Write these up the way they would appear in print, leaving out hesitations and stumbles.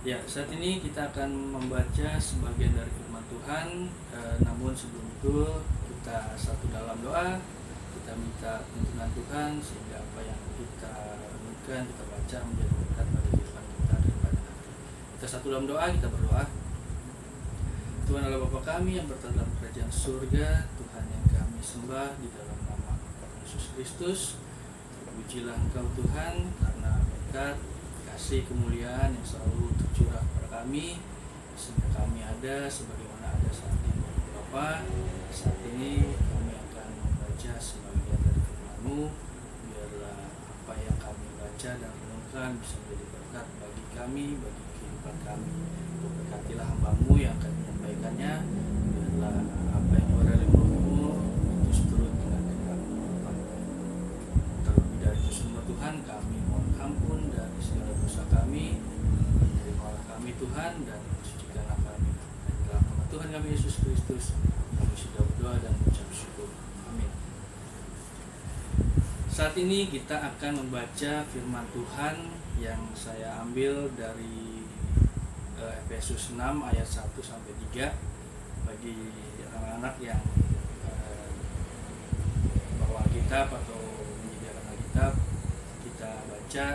Ya, saat ini kita akan membaca sebagian dari firman Tuhan. Namun sebelum itu kita satu dalam doa. Kita minta tuntunan Tuhan sehingga apa yang kita renungkan, kita baca menjadi berkat bagi kehidupan kita daripada nanti. Kita satu dalam doa, kita berdoa. Tuhan Allah Bapa kami yang berada dalam kerajaan surga, Tuhan yang kami sembah di dalam nama Yesus Kristus. Terpujilah Engkau Tuhan karena berkat kasih kemuliaan yang selalu tercurah kepada kami sehingga kami ada sebagaimana ada saat ini. Bapa, saat ini kami akan membaca sebagian dari firman-Mu. Biarlah apa yang kami baca dan renungkan bisa menjadi berkat bagi kami, bagi kehidupan kami. Berkatilah hamba-Mu yang akan menyampaikannya. Biarlah apa yang keluar dari mulut-Mu itu seturut dengan kehendak-Mu. Terlebih dari itu semua Tuhan, kami mohon ampun dari segala dosa kami. Terimalah kami Tuhan dan sucikanlah kami. Dan dalam nama Tuhan kami Yesus Kristus kami sudah berdoa dan mengucap syukur. Amin. Saat ini kita akan membaca firman Tuhan yang saya ambil dari Efesus 6 ayat 1 sampai 3. Bagi anak-anak yang bawa kitab atau menyediakan Alkitab, kita baca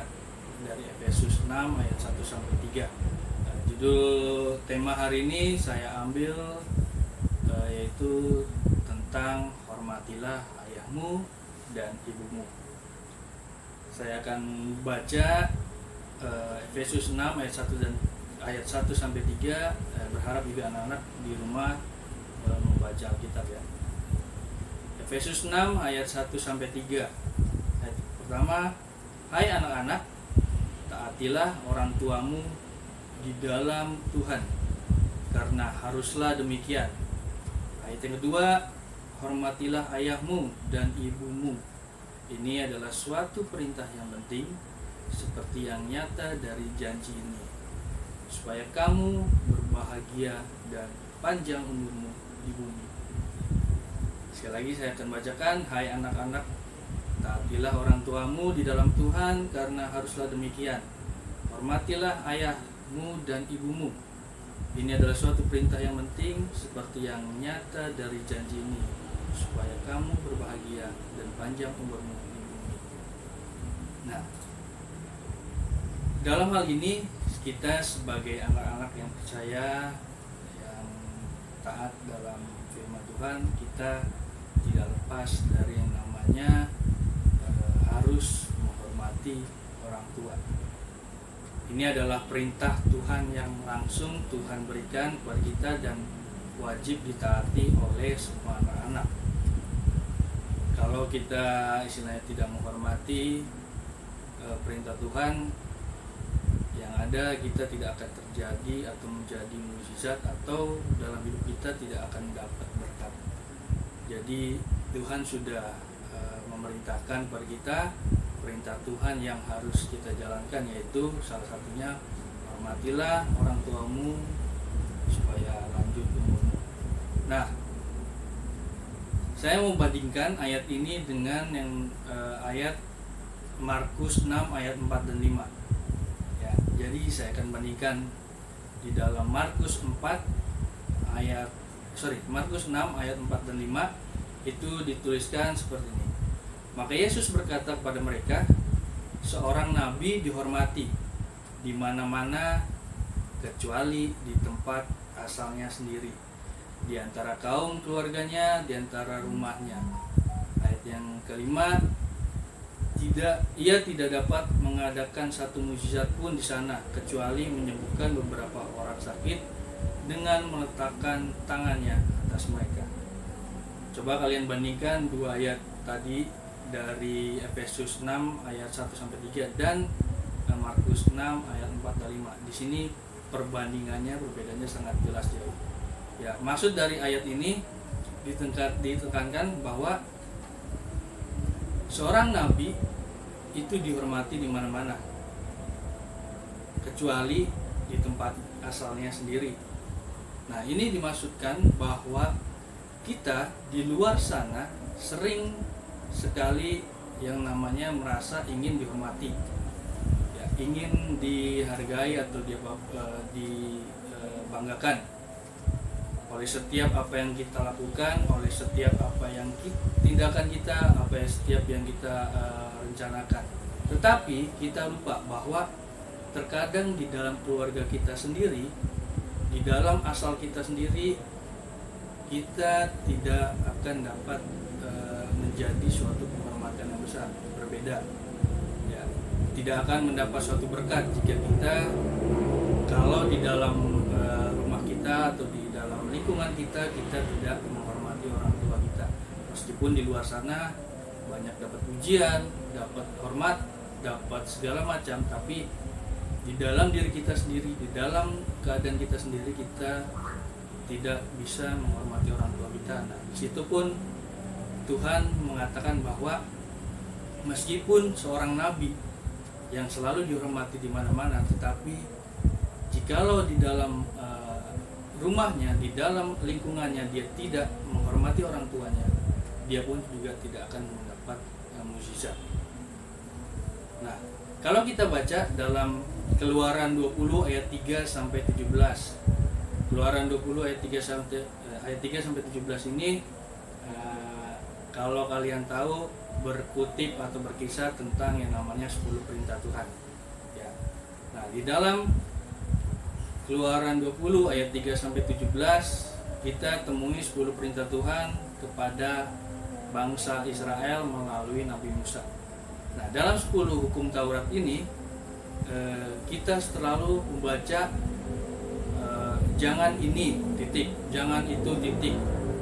dari Efesus 6 ayat 1 sampai 3. Judul tema hari ini saya ambil yaitu tentang hormatilah ayahmu dan ibumu. Saya akan baca Efesus 6 ayat 1 sampai 3. Berharap juga anak-anak di rumah membaca Alkitab ya. Efesus 6 ayat 1 sampai 3. Ayat pertama, hai anak-anak, taatilah orang tuamu di dalam Tuhan, karena haruslah demikian. Ayat yang kedua, hormatilah ayahmu dan ibumu. Ini adalah suatu perintah yang penting, seperti yang nyata dari janji ini, supaya kamu berbahagia dan panjang umurmu di bumi. Sekali lagi saya akan bacakan, hai anak-anak, taatilah orang tuamu di dalam Tuhan, karena haruslah demikian. Hormatilah ayahmu dan ibumu. Ini adalah suatu perintah yang penting, seperti yang nyata dari janji ini, supaya kamu berbahagia dan panjang umurmu di bumi. Nah, dalam hal ini kita sebagai anak-anak yang percaya, yang taat dalam firman Tuhan, kita tidak lepas dari yang namanya harus menghormati orang tua. Ini adalah perintah Tuhan yang langsung Tuhan berikan kepada kita dan wajib ditaati oleh semua anak-anak. Kalau kita istilahnya tidak menghormati perintah Tuhan, yang ada kita tidak akan terjadi atau menjadi mukjizat, atau dalam hidup kita tidak akan dapat berkat. Jadi Tuhan sudah memerintahkan kepada kita perintah Tuhan yang harus kita jalankan, yaitu salah satunya hormatilah orang tuamu supaya lanjut umurmu. Nah, saya mau bandingkan ayat ini dengan yang ayat Markus 6 ayat 4 dan 5. Ya, jadi saya akan bandingkan di dalam Markus 6 ayat 4 dan 5 itu dituliskan seperti ini. Maka Yesus berkata kepada mereka, seorang nabi dihormati di mana-mana kecuali di tempat asalnya sendiri, di antara kaum keluarganya, di antara rumahnya. Ayat yang kelima, ia tidak dapat mengadakan satu mukjizat pun di sana, kecuali menyembuhkan beberapa orang sakit dengan meletakkan tangannya atas mereka. Coba kalian bandingkan dua ayat tadi dari Efesus 6 ayat 1 sampai 3 dan Markus 6 ayat 4 dan 5. Di sini perbandingannya, perbedaannya sangat jelas jauh. Ya, maksud dari ayat ini ditekankan bahwa seorang nabi itu dihormati di mana-mana, kecuali di tempat asalnya sendiri. Nah, ini dimaksudkan bahwa kita di luar sana sering sekali yang namanya merasa ingin dihormati. Ya, ingin dihargai atau dibanggakan oleh setiap apa yang kita lakukan, oleh setiap apa yang tindakan kita, setiap yang kita rencanakan. Tetapi kita lupa bahwa terkadang di dalam keluarga kita sendiri, di dalam asal kita sendiri, kita tidak akan dapat menjadi suatu penghormatan yang besar, berbeda. Ya, tidak akan mendapat suatu berkat jika kita, kalau di dalam rumah kita atau di dalam lingkungan kita tidak menghormati orang tua kita. Meskipun di luar sana banyak dapat pujian, dapat hormat, dapat segala macam, tapi di dalam diri kita sendiri, di dalam keadaan kita sendiri, kita tidak bisa menghormati orang tua kita. Nah, di situ pun Tuhan mengatakan bahwa meskipun seorang nabi yang selalu dihormati di mana-mana, tetapi jikalau di dalam rumahnya, di dalam lingkungannya dia tidak menghormati orang tuanya, dia pun juga tidak akan mendapat mukjizat. Nah, kalau kita baca dalam Keluaran 20 ayat 3 sampai 17. Keluaran 20 ayat 3 sampai 17 ini kalau kalian tahu berkutip atau berkisah tentang yang namanya 10 perintah Tuhan. Ya. Nah, di dalam Keluaran 20 ayat 3 sampai 17 kita temui 10 perintah Tuhan kepada bangsa Israel melalui Nabi Musa. Nah, dalam 10 hukum Taurat ini kita selalu membaca jangan ini titik, jangan itu titik.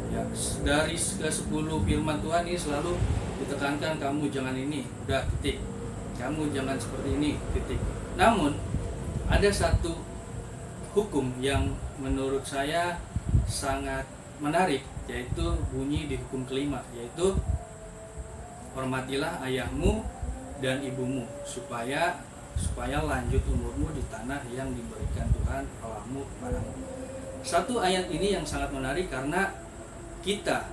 Ya, dari ke-10 firman Tuhan ini selalu ditekankan kamu jangan ini, udah titik. Kamu jangan seperti ini, titik. Namun ada satu hukum yang menurut saya sangat menarik, yaitu bunyi di hukum kelima, yaitu hormatilah ayahmu dan ibumu supaya lanjut umurmu di tanah yang diberikan Tuhan Allahmu kepadamu. Satu ayat ini yang sangat menarik karena kita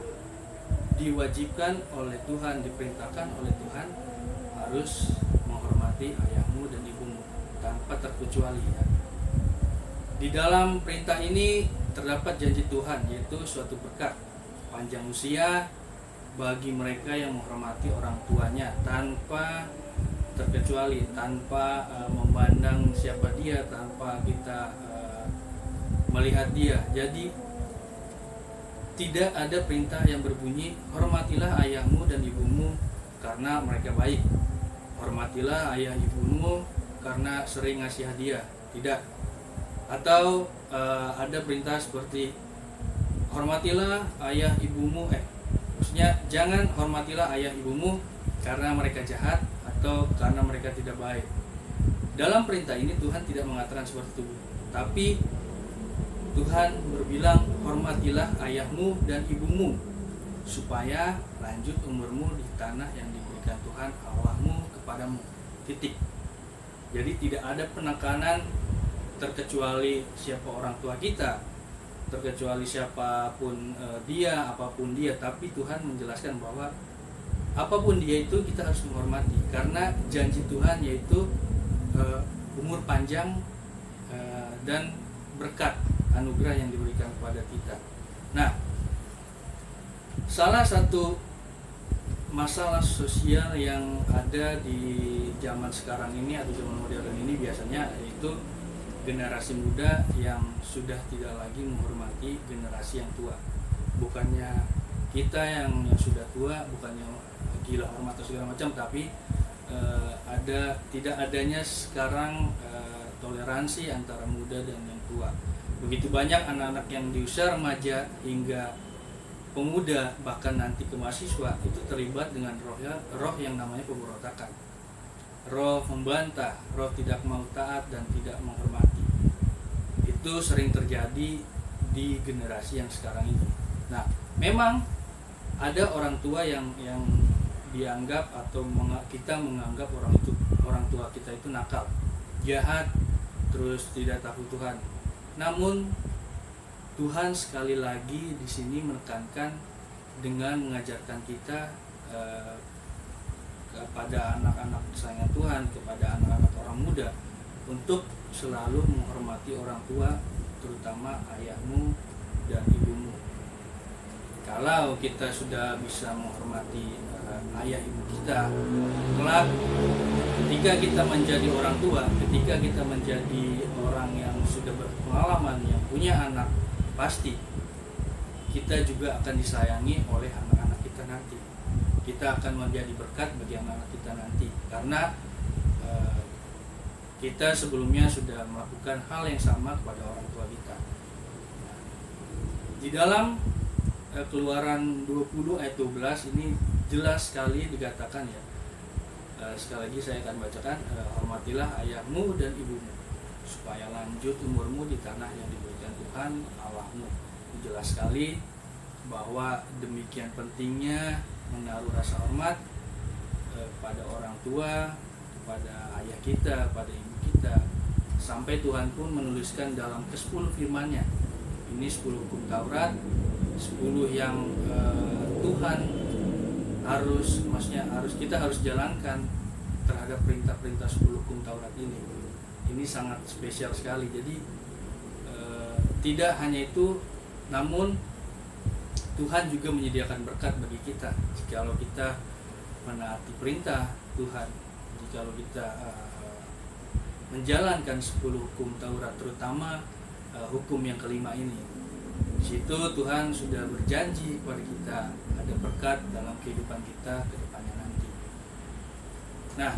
diwajibkan oleh Tuhan, diperintahkan oleh Tuhan harus menghormati ayahmu dan ibumu tanpa terkecuali. Ya. Di dalam perintah ini terdapat janji Tuhan, yaitu suatu berkat panjang usia bagi mereka yang menghormati orang tuanya tanpa terkecuali, tanpa memandang siapa dia, tanpa kita melihat dia. Jadi tidak ada perintah yang berbunyi hormatilah ayahmu dan ibumu karena mereka baik, hormatilah ayah ibumu karena sering ngasih hadiah. Tidak. Atau ada perintah seperti hormatilah ayah ibumu, maksudnya jangan hormatilah ayah ibumu karena mereka jahat atau karena mereka tidak baik. Dalam perintah ini Tuhan tidak mengatakan seperti itu, tapi Tuhan berbilang hormatilah ayahmu dan ibumu supaya lanjut umurmu di tanah yang diberikan Tuhan Allahmu kepadamu. Titik. Jadi tidak ada penekanan terkecuali siapa orang tua kita, terkecuali siapapun dia, apapun dia, tapi Tuhan menjelaskan bahwa apapun dia itu kita harus menghormati karena janji Tuhan yaitu umur panjang dan berkat anugerah yang diberikan kepada kita. Nah, salah satu masalah sosial yang ada di zaman sekarang ini atau zaman modern ini biasanya yaitu generasi muda yang sudah tidak lagi menghormati generasi yang tua. Bukannya kita yang sudah tua bukannya gila hormat atau segala macam, tapi tidak adanya sekarang toleransi antara muda dan yang tua. Begitu banyak anak-anak yang di usia remaja hingga pemuda bahkan nanti ke mahasiswa itu terlibat dengan roh yang namanya pemberontakan, roh membantah, roh tidak mau taat dan tidak menghormati. Itu sering terjadi di generasi yang sekarang ini. Nah, memang ada orang tua yang dianggap atau kita menganggap orang tua kita itu nakal, jahat, terus tidak takut Tuhan. Namun Tuhan sekali lagi di sini menekankan dengan mengajarkan kita kepada anak-anak kesayangan Tuhan, kepada anak-anak orang muda, untuk selalu menghormati orang tua, terutama ayahmu dan ibumu. Kalau kita sudah bisa menghormati ayah ibu kita, kelak ketika kita menjadi orang tua, ketika kita menjadi orang yang sudah berpengalaman, yang punya anak, pasti kita juga akan disayangi oleh anak-anak kita nanti. Kita akan menjadi berkat bagi anak-anak kita nanti, karena kita sebelumnya sudah melakukan hal yang sama kepada orang tua kita. Di dalam Keluaran 20 ayat 12 ini jelas sekali dikatakan ya. Sekali lagi saya akan bacakan, hormatilah ayahmu dan ibumu supaya lanjut umurmu di tanah yang diberikan Tuhan Allahmu. Jelas sekali bahwa demikian pentingnya menaruh rasa hormat pada orang tua, kepada ayah kita, pada ibu kita, sampai Tuhan pun menuliskan dalam ke-10 firman-Nya. Ini 10 hukum Taurat, 10 yang Tuhan kita harus jalankan terhadap perintah-perintah 10 hukum Taurat ini. Ini sangat spesial sekali. Jadi tidak hanya itu, namun Tuhan juga menyediakan berkat bagi kita jikalau kita menaati perintah Tuhan, jikalau kita menjalankan 10 hukum Taurat, terutama hukum yang kelima ini. Di situ Tuhan sudah berjanji kepada kita ada berkat dalam kehidupan kita ke depannya nanti. Nah,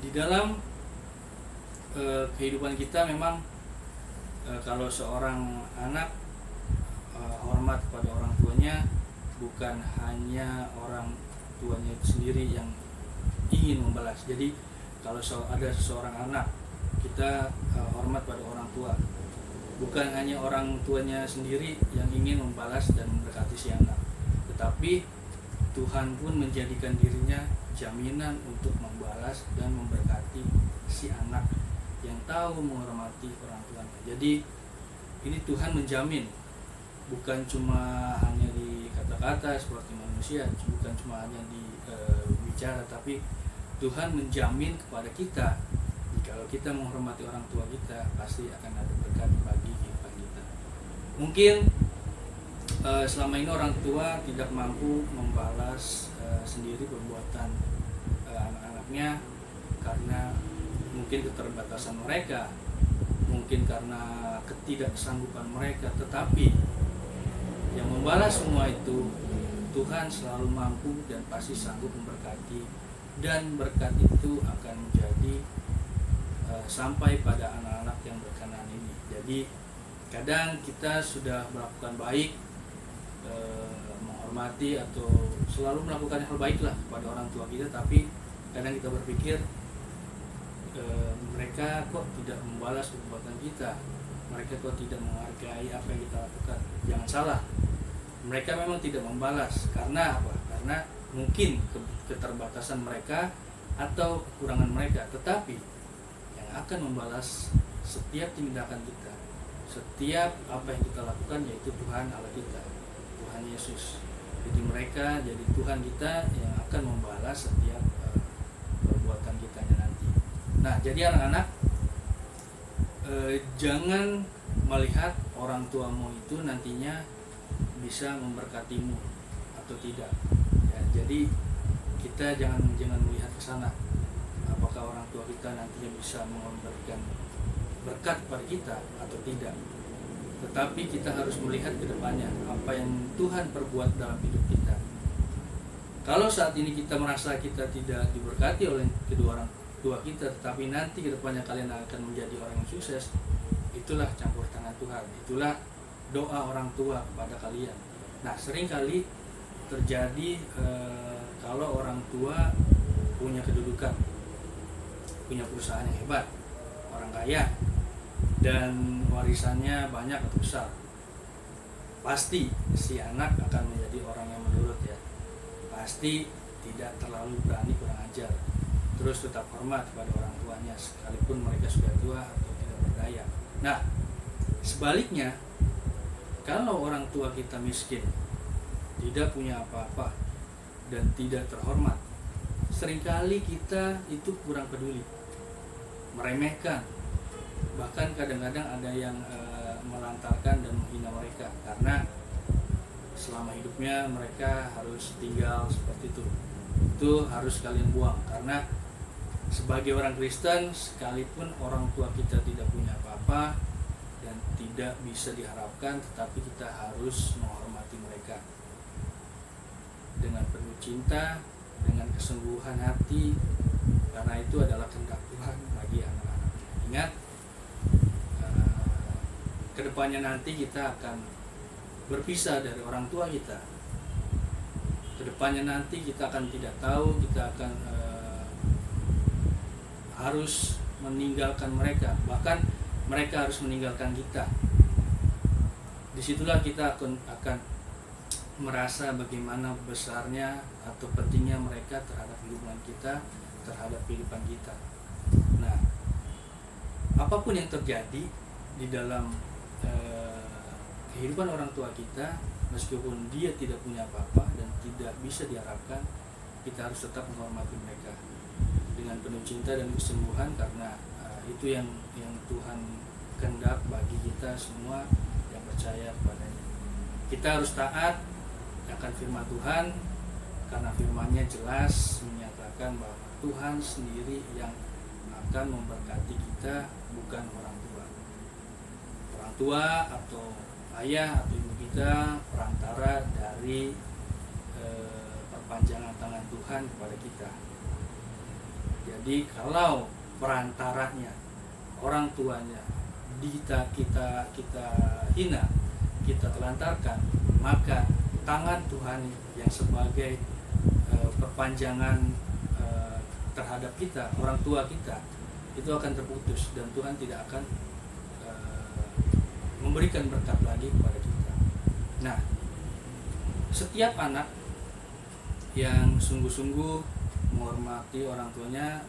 di dalam kehidupan kita memang kalau seorang anak hormat kepada orang tuanya, bukan hanya orang tuanya itu sendiri yang ingin membalas. Jadi kalau ada seseorang anak, kita hormat pada orang tua, bukan hanya orang tuanya sendiri yang ingin membalas dan memberkati si anak, tetapi Tuhan pun menjadikan dirinya jaminan untuk membalas dan memberkati si anak yang tahu menghormati orang tuanya. Jadi ini Tuhan menjamin, bukan cuma hanya di kata-kata seperti manusia, bukan cuma hanya di bicara, tapi Tuhan menjamin kepada kita, kalau kita menghormati orang tua kita, pasti akan ada berkat bagi kehidupan kita. Mungkin selama ini orang tua tidak mampu membalas sendiri perbuatan anak-anaknya karena mungkin keterbatasan mereka, mungkin karena ketidaksanggupan mereka, tetapi yang membalas semua itu Tuhan selalu mampu dan pasti sanggup memberkati, dan berkat itu akan menjadi sampai pada anak-anak yang berkenan ini. Jadi kadang kita sudah melakukan baik, menghormati atau selalu melakukan hal baik lah kepada orang tua kita, tapi kadang kita berpikir mereka kok tidak membalas perbuatan kita, mereka kok tidak menghargai apa yang kita lakukan. Jangan salah, mereka memang tidak membalas. Karena apa? Karena mungkin keterbatasan mereka atau kekurangan mereka, tetapi yang akan membalas setiap tindakan kita, setiap apa yang kita lakukan, yaitu Tuhan Allah kita, Tuhan Yesus. Jadi mereka jadi Tuhan kita yang akan membalas setiap perbuatan kita nanti. Nah, jadi anak-anak, jangan melihat orang tuamu itu nantinya bisa memberkatimu atau tidak. Ya, jadi kita jangan melihat ke sana. Apakah orang tua kita nantinya bisa memberikan berkat kepada kita atau tidak. Tetapi kita harus melihat ke depannya apa yang Tuhan perbuat dalam hidup kita. Kalau saat ini kita merasa kita tidak diberkati oleh kedua orang tua kita, tetapi nanti ke depannya kalian akan menjadi orang yang sukses, itulah campur tangan Tuhan, itulah doa orang tua kepada kalian. Nah, seringkali terjadi kalau orang tua punya kedudukan, punya perusahaan yang hebat, orang kaya, dan warisannya banyak atau besar, pasti si anak akan menjadi orang yang menurut, ya. Pasti tidak terlalu berani kurang ajar, terus tetap hormat kepada orang tuanya sekalipun mereka sudah tua atau tidak berdaya. Nah, sebaliknya, kalau orang tua kita miskin, tidak punya apa-apa, dan tidak terhormat, seringkali kita itu kurang peduli, meremehkan, bahkan kadang-kadang ada yang melantarkan dan menghina mereka karena selama hidupnya mereka harus tinggal seperti itu harus kalian buang. Karena sebagai orang Kristen, sekalipun orang tua kita tidak punya apa-apa dan tidak bisa diharapkan, tetapi kita harus menghormati mereka dengan penuh cinta, dengan kesungguhan hati, karena itu adalah kehendak Tuhan bagi anak-anaknya. Ingat, kedepannya nanti kita akan berpisah dari orang tua kita. Kedepannya nanti kita akan tidak tahu, kita akan harus meninggalkan mereka, bahkan mereka harus meninggalkan kita. Disitulah kita akan merasa bagaimana besarnya atau pentingnya mereka terhadap kehidupan kita, terhadap kehidupan kita. Nah, apapun yang terjadi di dalam kehidupan orang tua kita, meskipun dia tidak punya apa-apa dan tidak bisa diharapkan, kita harus tetap menghormati mereka dengan penuh cinta dan kesungguhan, karena itu yang Tuhan kehendak bagi kita semua yang percaya kepadanya. Kita harus taat akan firman Tuhan, karena firman-Nya jelas menyatakan bahwa Tuhan sendiri yang akan memberkati kita, bukan orang tua. Orang tua atau ayah atau ibu kita perantara dari perpanjangan tangan Tuhan kepada kita. Jadi kalau perantaranya, orang tuanya kita hina, kita telantarkan, maka tangan Tuhan yang sebagai perpanjangan terhadap kita, orang tua kita, itu akan terputus dan Tuhan tidak akan memberikan berkat lagi kepada kita. Nah, setiap anak yang sungguh-sungguh menghormati orang tuanya,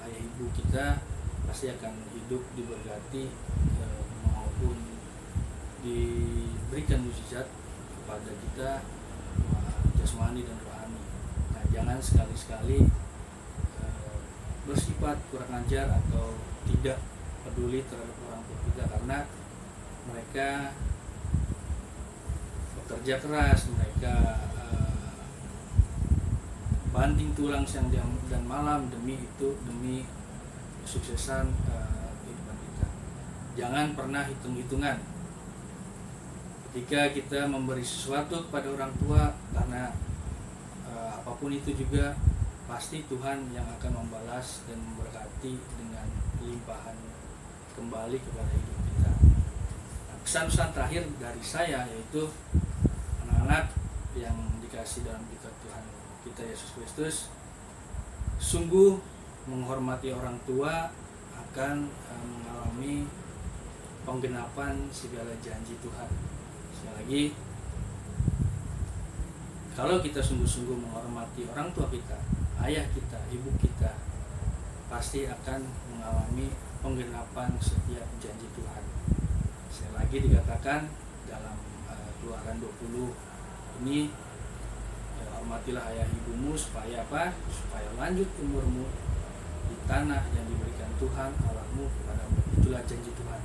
ayah ibu kita, pasti akan hidup diberkati maupun diberikan mukjizat kepada kita, jasmani dan rohani. Nah, jangan sekali-sekali bersifat kurang ajar atau tidak peduli terhadap orang tua kita, karena mereka bekerja keras, mereka banting tulang siang dan malam demi kesuksesan kehidupan kita. Jangan pernah hitung-hitungan ketika kita memberi sesuatu kepada orang tua, karena apapun itu juga pasti Tuhan yang akan membalas dan memberkati dengan limpahan kembali kepada hidup kita. Nah, pesan-pesan terakhir dari saya yaitu anak-anak yang dikasih dalam kitab Tuhan kita Yesus Kristus, sungguh menghormati orang tua akan mengalami penggenapan segala janji Tuhan. Sekali lagi, kalau kita sungguh-sungguh menghormati orang tua kita, ayah kita, ibu kita, pasti akan mengalami penggenapan setiap janji Tuhan. Sekali lagi dikatakan dalam Keluaran 20 ini, hormatilah ayah ibumu supaya apa? Supaya lanjut umurmu di tanah yang diberikan Tuhan Allahmu kepadamu. Itulah janji Tuhan.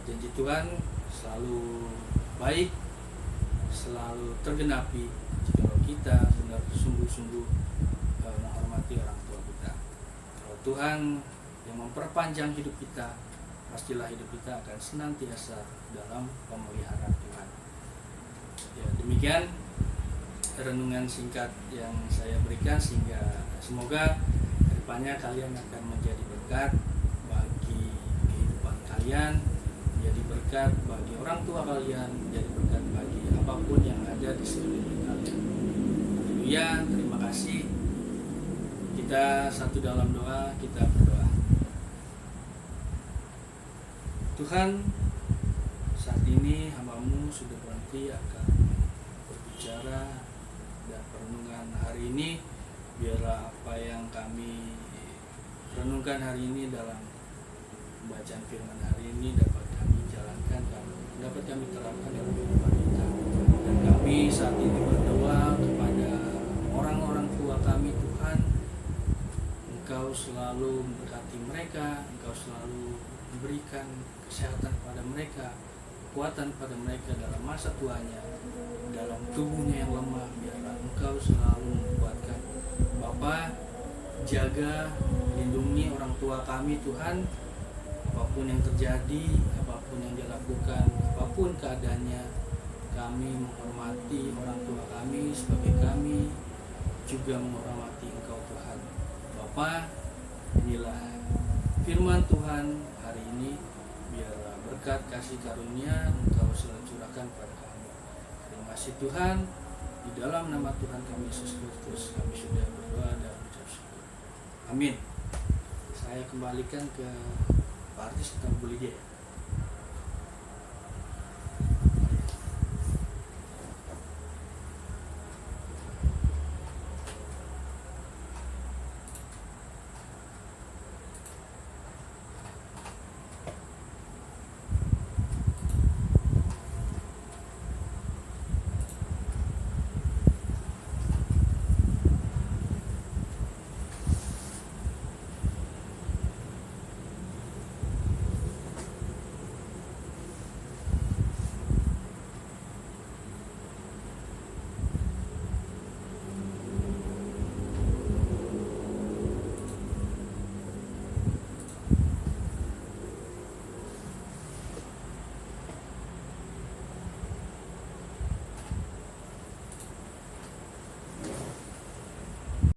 Janji Tuhan selalu baik, selalu tergenapi jika kita benar sungguh-sungguh menghormati orang tua kita. Kalau Tuhan yang memperpanjang hidup kita, pastilah hidup kita akan senantiasa dalam pemeliharaan Tuhan. Ya, demikian renungan singkat yang saya berikan, sehingga semoga kedepannya kalian akan menjadi berkat bagi kehidupan kalian, menjadi berkat bagi orang tua kalian, menjadi berkat bagi apapun yang ada di sekeliling kalian. Haleluya, terima kasih. Kita satu dalam doa, kita berdoa. Tuhan, saat ini hamba-Mu sudah berhenti akan berbicara, dan perenungan hari ini biarlah apa yang kami renungkan hari ini dalam bacaan firman hari ini dapat kami jalankan, dapat kami terapkan dalam kehidupan kita. Dan kami saat ini berdoa kepada orang-orang tua kami, Tuhan, mereka, Engkau selalu memberikan kesehatan kepada mereka, kekuatan pada mereka dalam masa tuanya, dalam tubuhnya yang lemah. Biarlah Engkau selalu menguatkan. Bapa, jaga, lindungi orang tua kami Tuhan, apapun yang terjadi, apapun yang dilakukan, apapun keadaannya, kami menghormati orang tua kami sebagai kami juga menghormati Engkau Tuhan. Bapa, inilah firman Tuhan hari ini, biarlah berkat kasih karunia Engkau selalu curahkan pada kami. Terima kasih Tuhan, di dalam nama Tuhan kami Yesus Kristus kami sudah berdoa dan ucap syukur. Amin. Saya kembalikan ke Pak Artis tentang Bu Lydia.